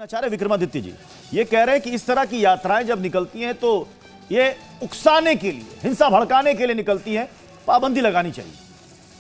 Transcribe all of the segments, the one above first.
आचार्य विक्रमादित्य जी ये कह रहे हैं कि इस तरह की यात्राएं जब निकलती हैं तो ये उकसाने के लिए, हिंसा भड़काने के लिए निकलती हैं, पाबंदी लगानी चाहिए।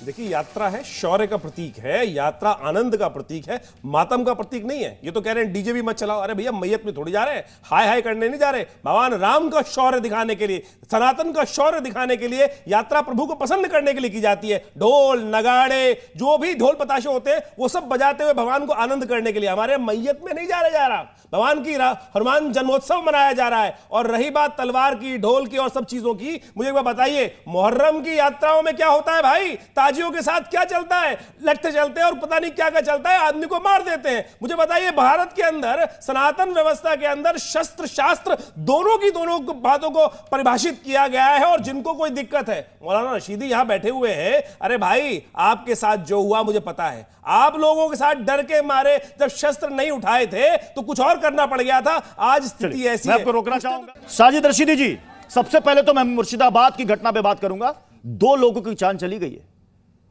देखिए, यात्रा है, शौर्य का प्रतीक है, यात्रा आनंद का प्रतीक है, मातम का प्रतीक नहीं है। ये तो कह रहे हैं डीजे भी मत चलाओ। अरे भैया, मैयत में थोड़ी जा रहे हैं, हाय हाय करने नहीं जा रहे। भगवान राम का शौर्य दिखाने के लिए, सनातन का शौर्य दिखाने के लिए यात्रा प्रभु को पसंद करने के लिए की जाती है। ढोल नगाड़े, जो भी ढोल पताशे होते हैं, वो सब बजाते हुए भगवान को आनंद करने के लिए। हमारे मैयत में नहीं जा रहा, भगवान की हनुमान जन्मोत्सव मनाया जा रहा है। और रही बात तलवार की, ढोल की और सब चीजों की, मुझे एक बार बताइए, मुहर्रम की यात्राओं में क्या होता है भाई? ताजियों के साथ क्या चलता है? लट्ठे चलते हैं और पता नहीं क्या क्या चलता है, आदमी को मार देते हैं। मुझे बताइए, भारत के अंदर, सनातन व्यवस्था के अंदर शस्त्र शास्त्र दोनों की दोनों बातों को परिभाषित किया गया है। और जिनको कोई दिक्कत है, मौलाना रशीदी यहां बैठे हुए हैं। अरे भाई, आपके साथ जो हुआ मुझे पता है। आप लोगों के साथ डर के मारे जब शस्त्र नहीं उठाए थे तो कुछ और करना पड़ गया था। आज स्थिति ऐसी है। मैं आपको रोकना चाहूंगा। साजिद रशीदी जी, सबसे पहले तो मैं मुर्शिदाबाद की घटना पे बात करूंगा। 2 लोगों की जान चली गई है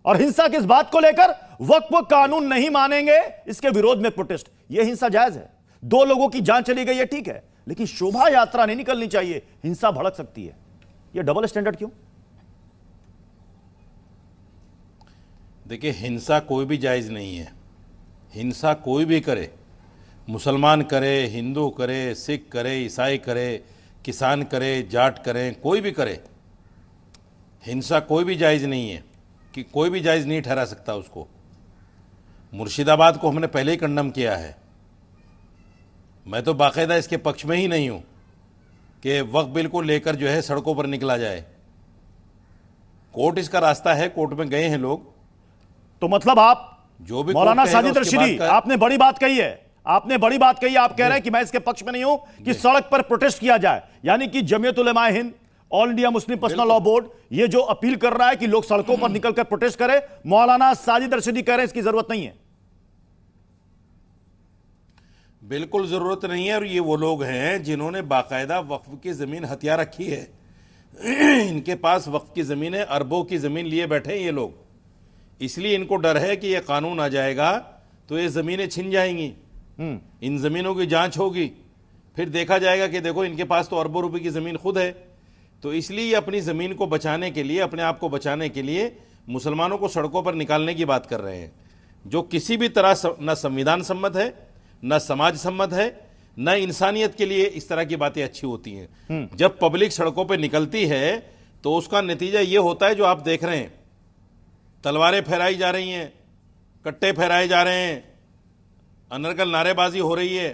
और हिंसा किस बात को लेकर? वक्फ कानून नहीं मानेंगे, इसके विरोध में प्रोटेस्ट। यह हिंसा जायज है। 2 लोगों की जान चली गई है, ठीक है, लेकिन शोभा यात्रा नहीं निकलनी चाहिए, हिंसा भड़क सकती है। यह डबल स्टैंडर्ड क्यों? देखिए, हिंसा कोई भी जायज़ नहीं है। हिंसा कोई भी करे, मुसलमान करे, हिंदू करे, सिख करे, ईसाई करे, किसान करे, जाट करें, कोई भी करे, हिंसा कोई भी जायज़ नहीं है, कि कोई भी जायज़ नहीं ठहरा सकता उसको। मुर्शिदाबाद को हमने पहले ही कंडम किया है। मैं तो बाकायदा इसके पक्ष में ही नहीं हूँ कि वक्फ बिल को लेकर जो है सड़कों पर निकला जाए। कोर्ट इसका रास्ता है, कोर्ट में गए हैं लोग। तो मतलब आप जो भी मौलाना साजिद रशीदी, आपने बड़ी बात कही है। आपने बड़ी बात कही है। आप कह रहे हैं कि मैं इसके पक्ष में नहीं हूं कि सड़क पर प्रोटेस्ट किया जाए, यानी कि Jamiat Ulema Hind, All India Muslim Personal Law Board ये जो अपील कर रहा है कि लोग सड़कों पर निकलकर प्रोटेस्ट करें, मौलाना साजिद रशीदी कह रहे हैं इसकी जरूरत नहीं है। बिल्कुल जरूरत नहीं है। और ये वो लोग हैं जिन्होंने बाकायदा वक्फ की जमीन हथिया रखी है। इनके पास वक्फ की जमीन है, अरबों की जमीन लिए बैठे हैं ये लोग। इसलिए इनको डर है कि ये कानून आ जाएगा तो ये ज़मीनें छिन जाएंगी, इन ज़मीनों की जांच होगी, फिर देखा जाएगा कि देखो इनके पास तो अरबों रुपए की ज़मीन खुद है। तो इसलिए ये अपनी ज़मीन को बचाने के लिए, अपने आप को बचाने के लिए मुसलमानों को सड़कों पर निकालने की बात कर रहे हैं, जो किसी भी तरह न संविधान सम्मत है, न समाज सम्मत है, न इंसानियत के लिए इस तरह की बातें अच्छी होती हैं। जब पब्लिक सड़कों पर निकलती है तो उसका नतीजा ये होता है जो आप देख रहे हैं। तलवारें फहराई जा रही हैं, कट्टे फहराए जा रहे हैं, अनर्गल नारेबाजी हो रही है,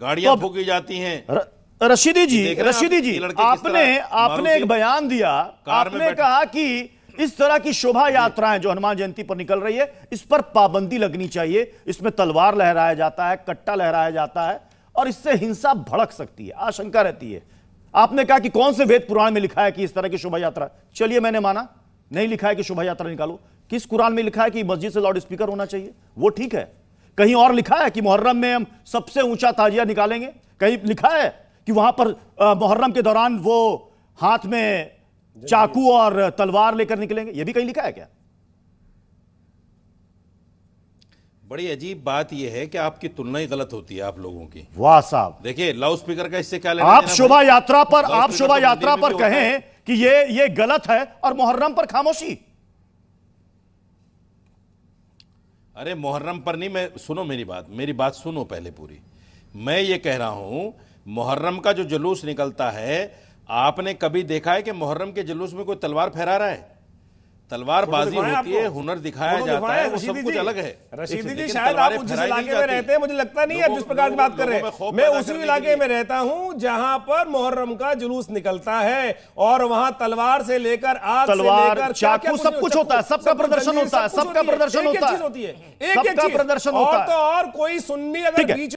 गाड़ियां फूकी जाती हैं। रशीदी जी, आपने एक बयान दिया, आपने कहा कि इस तरह की शोभा यात्राएं जो हनुमान जयंती पर निकल रही है, इस पर पाबंदी लगनी चाहिए। इसमें तलवार लहराया जाता है, कट्टा लहराया जाता है और इससे हिंसा भड़क सकती है, आशंका रहती है। आपने कहा कि कौन से वेद पुराण में लिखा है कि इस तरह की शोभा यात्रा? चलिए, मैंने माना नहीं लिखा है कि शोभा यात्रा निकालो। किस कुरान में लिखा है कि मस्जिद से लाउड स्पीकर होना चाहिए? वो ठीक है। कहीं और लिखा है कि मुहर्रम में हम सबसे ऊंचा ताजिया निकालेंगे? कहीं लिखा है कि वहां पर मुहर्रम के दौरान वो हाथ में चाकू और तलवार लेकर निकलेंगे? ये भी कहीं लिखा है क्या? बड़ी अजीब बात यह है कि आपकी तुलना ही गलत होती है आप लोगों की। वाह साहब, देखिए, लाउड स्पीकर का इससे क्या लेना? आप शोभा यात्रा पर कहें कि ये गलत है और मुहर्रम पर खामोशी। अरे मुहर्रम पर नहीं, मैं सुनो मेरी बात सुनो पहले पूरी। मैं ये कह रहा हूं, मुहर्रम का जो जुलूस निकलता है, आपने कभी देखा है कि मुहर्रम के जुलूस में कोई तलवार फहरा रहा है? तलवारबाजी होती है, हुनर दिखाया जाता है, वो सब कुछ अलग है। रशीदी जी, शायद आप जिस इलाके में रहते हैं, मुझे लगता नहीं है जिस प्रकार की बात कर रहे हैं। मैं उसी इलाके में रहता हूं जहां पर मुहर्रम का जुलूस निकलता है और वहां तलवार से लेकर आग से लेकर चाकू सब कुछ होता है, सबका प्रदर्शन होता है, सबका प्रदर्शन होता है, एक चीज होती है, एक चीज, और तो और कोई सुन्नी अगर बीच